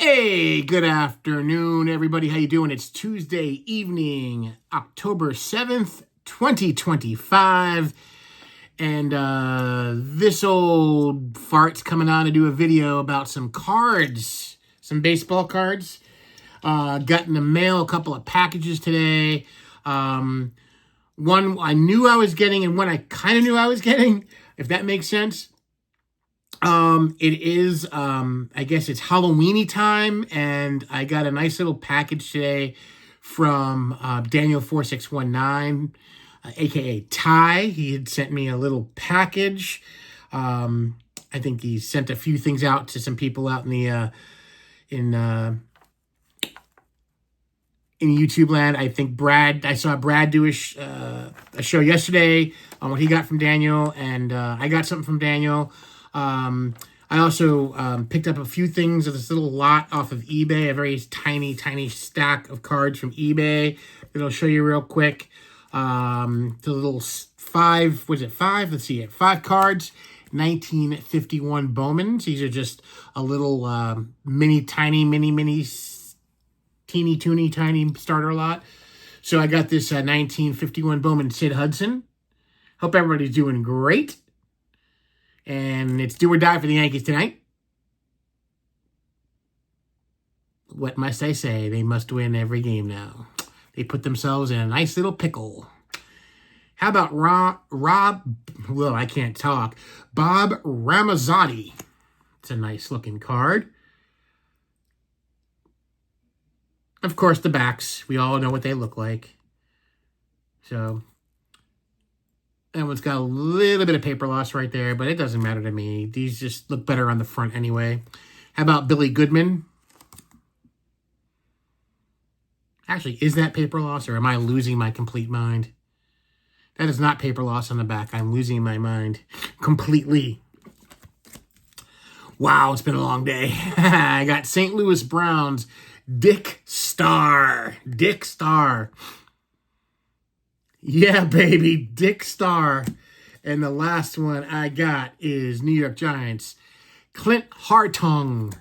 Hey, good afternoon, everybody. How you doing? It's Tuesday evening, October 7th, 2025. And this old fart's coming on to do a video about some cards, some baseball cards. Got in the mail a couple of packages today. One I knew I was getting and one I kind of knew I was getting, if that makes sense. It is, I guess it's Halloweenie time, and I got a nice little package today from Daniel4619, aka Ty. He had sent me a little package. I think he sent a few things out to some people out in the in YouTube land. I think I saw Brad do a show yesterday on what he got from Daniel, and I got something from Daniel. I also picked up a few things of this little lot off of eBay, a very tiny stack of cards from eBay that I'll show you real quick. The little five cards, 1951 Bowmans. These are just a little mini, teeny tiny starter lot. So I got this 1951 Bowman Sid Hudson. Hope everybody's doing great. And it's do or die for the Yankees tonight. What must I say? They must win every game now. They put themselves in a nice little pickle. How about I can't talk. Bob Ramazzotti. It's a nice looking card. Of course, the backs. We all know what they look like. So that one's got a little bit of paper loss right there, but it doesn't matter to me. These just look better on the front anyway. How about Billy Goodman? Actually, is that paper loss, or am I losing my complete mind? That is not paper loss on the back. I'm losing my mind completely. Wow, it's been a long day. I got St. Louis Browns, Dick Starr. Dick Starr. Yeah, baby, Dick Starr. And the last one I got is New York Giants, Clint Hartung.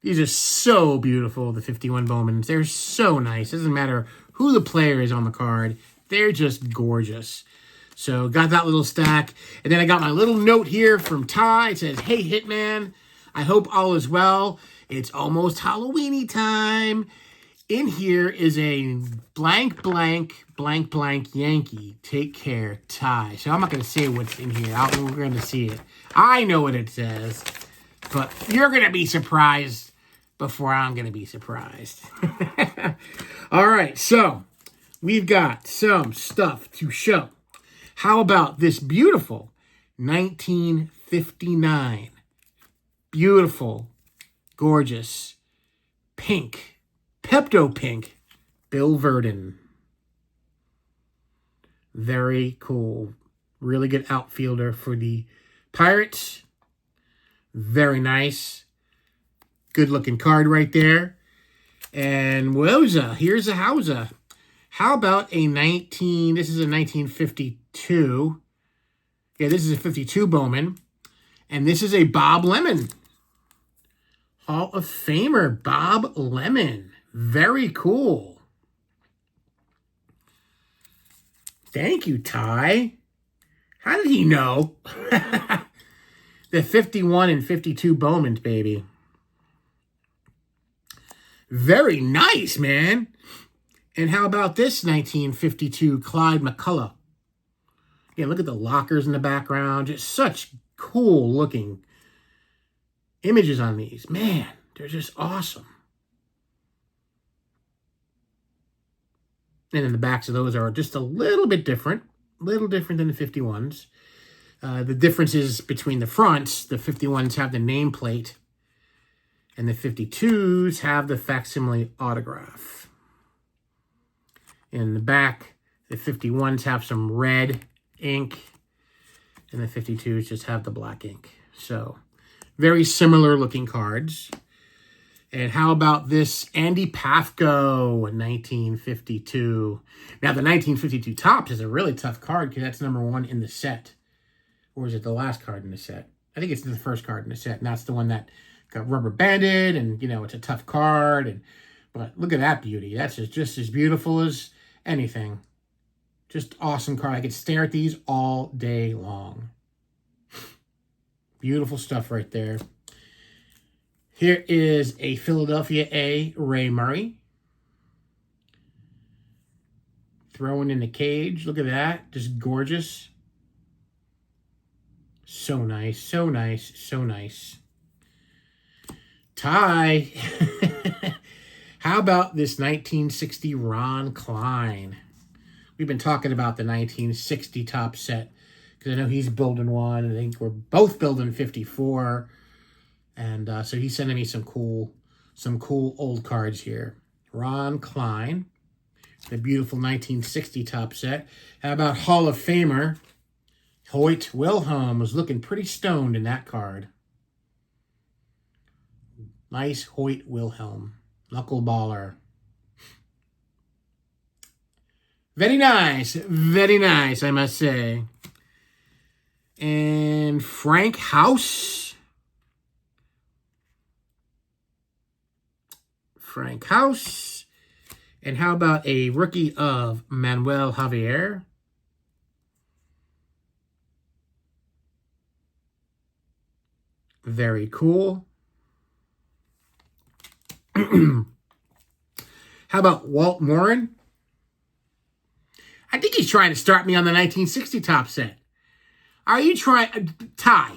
These are so beautiful, the 51 Bowmans. They're so nice. Doesn't matter who the player is on the card. They're just gorgeous. So got that little stack. And then I got my little note here from Ty. It says, hey, Hitman, I hope all is well. It's almost Halloweenie time. In here is a blank Yankee. Take care, Ty. So I'm not going to say what's in here. We're going to see it. I know what it says, but you're going to be surprised before I'm going to be surprised. All right, so we've got some stuff to show. How about this beautiful 1959? Beautiful, gorgeous, pink. Pepto Pink, Bill Verdon. Very cool. Really good outfielder for the Pirates. Very nice. Good looking card right there. And Wowza, here's a Howza. How about this is a 1952. Yeah, this is a 52 Bowman. And this is a Bob Lemon. Hall of Famer, Bob Lemon. Very cool. Thank you, Ty. How did he know? The 51 and 52 Bowmans, baby. Very nice, man. And how about this 1952 Clyde McCullough? Yeah, look at the lockers in the background. Just such cool looking images on these. Man, they're just awesome. And then the backs of those are just a little bit different. A little different than the 51s. The differences between the fronts, the 51s have the nameplate, and the 52s have the facsimile autograph. In the back, the 51s have some red ink, and the 52s just have the black ink. So, very similar looking cards. And how about this Andy Pafko, 1952? Now, the 1952 Topps is a really tough card because that's number one in the set. Or is it the last card in the set? I think it's the first card in the set, and that's the one that got rubber banded, and it's a tough card. But look at that beauty. That's just as beautiful as anything. Just awesome card. I could stare at these all day long. Beautiful stuff right there. Here is a Philadelphia A, Ray Murray. Throwing in the cage. Look at that. Just gorgeous. So nice. So nice. So nice. Ty. How about this 1960 Ron Klein? We've been talking about the 1960 top set because I know he's building one. I think we're both building 54. And so he's sending me some cool old cards here. Ron Klein, the beautiful 1960 top set. How about Hall of Famer Hoyt Wilhelm? Was looking pretty stoned in that card. Nice Hoyt Wilhelm. Knuckleballer. Very nice, I must say. And Frank House. And how about a rookie of Manuel Javier? Very cool. How about Walt Morin? I think he's trying to start me on the 1960 top set. Are you trying, Ty?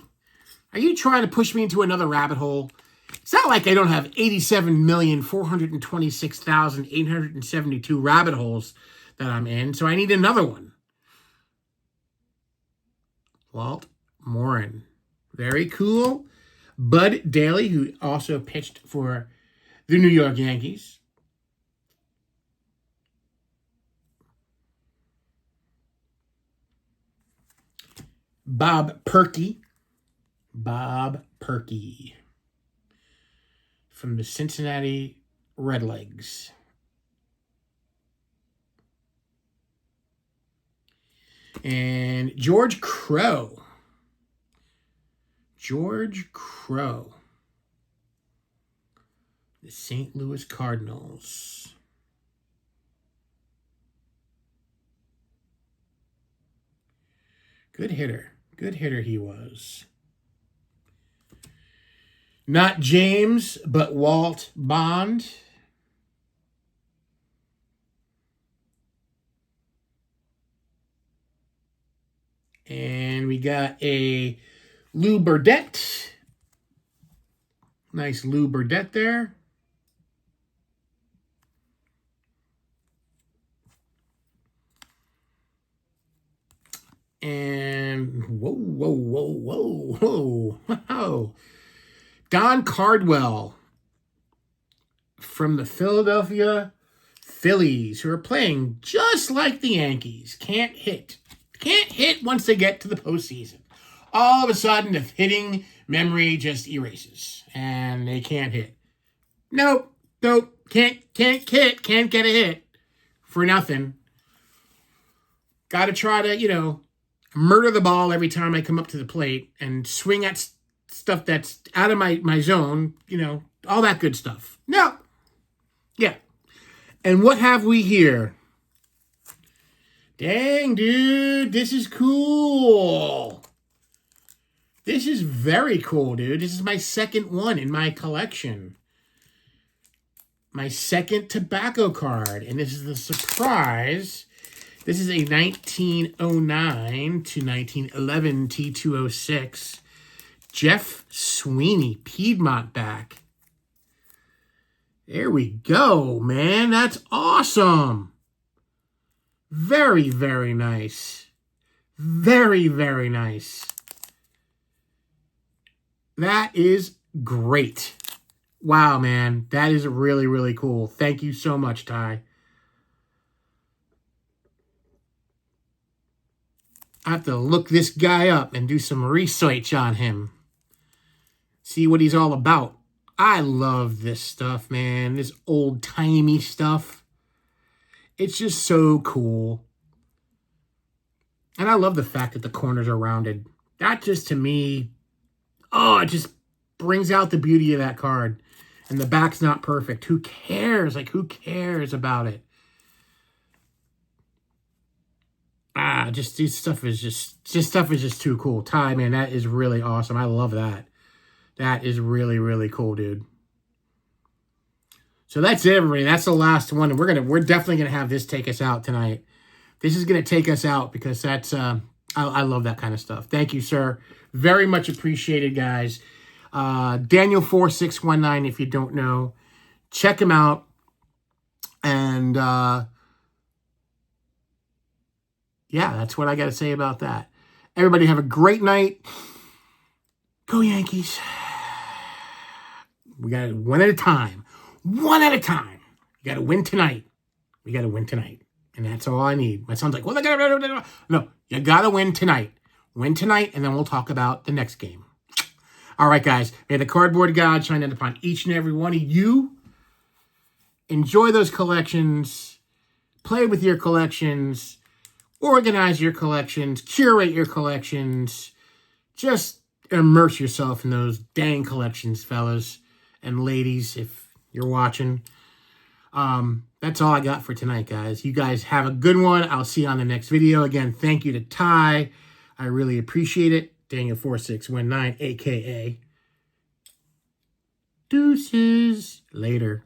Are you trying to push me into another rabbit hole? It's not like I don't have 87,426,872 rabbit holes that I'm in, so I need another one. Walt Morin. Very cool. Bud Daly, who also pitched for the New York Yankees. Bob Perky. From the Cincinnati Redlegs. And George Crow. The St. Louis Cardinals. Good hitter he was. Not James, but Walt Bond. And we got a Lou Burdette. Nice Lou Burdette there. And whoa. Don Cardwell from the Philadelphia Phillies, who are playing just like the Yankees. Can't hit once they get to the postseason. All of a sudden, the hitting memory just erases, and they can't hit. Nope, can't hit, can't get a hit for nothing. Got to try to, murder the ball every time I come up to the plate and swing at stuff that's out of my zone, all that good stuff. No. Yeah. And what have we here? Dang, dude, this is cool. This is very cool, dude. This is my second one in my collection. My second tobacco card. And this is the surprise. This is a 1909 to 1911 T206. Jeff Sweeney, Piedmont back. There we go, man. That's awesome. Very, very nice. Very, very nice. That is great. Wow, man. That is really, really cool. Thank you so much, Ty. I have to look this guy up and do some research on him. See what he's all about. I love this stuff, man. This old-timey stuff. It's just so cool. And I love the fact that the corners are rounded. That just, to me, it just brings out the beauty of that card. And the back's not perfect. Who cares? Like, who cares about it? This stuff is just too cool. Ty, man, that is really awesome. I love that. That is really, really cool, dude. So that's it, everybody. That's the last one. And we're definitely gonna have this take us out tonight. This is gonna take us out because that's I love that kind of stuff. Thank you, sir. Very much appreciated, guys. Daniel4619, if you don't know, check him out. And yeah, that's what I got to say about that. Everybody have a great night. Go Yankees. We got it one at a time. One at a time. You got to win tonight. We got to win tonight. And that's all I need. My son's like, well, they got to... No, you got to win tonight. Win tonight, and then we'll talk about the next game. All right, guys. May the cardboard God shine down upon each and every one of you. Enjoy those collections. Play with your collections. Organize your collections. Curate your collections. Just immerse yourself in those dang collections, fellas and ladies, if you're watching. That's all I got for tonight, guys. You guys have a good one. I'll see you on the next video. Again, thank you to Ty. I really appreciate it. Daniel4619, a.k.a. Deuces. Later.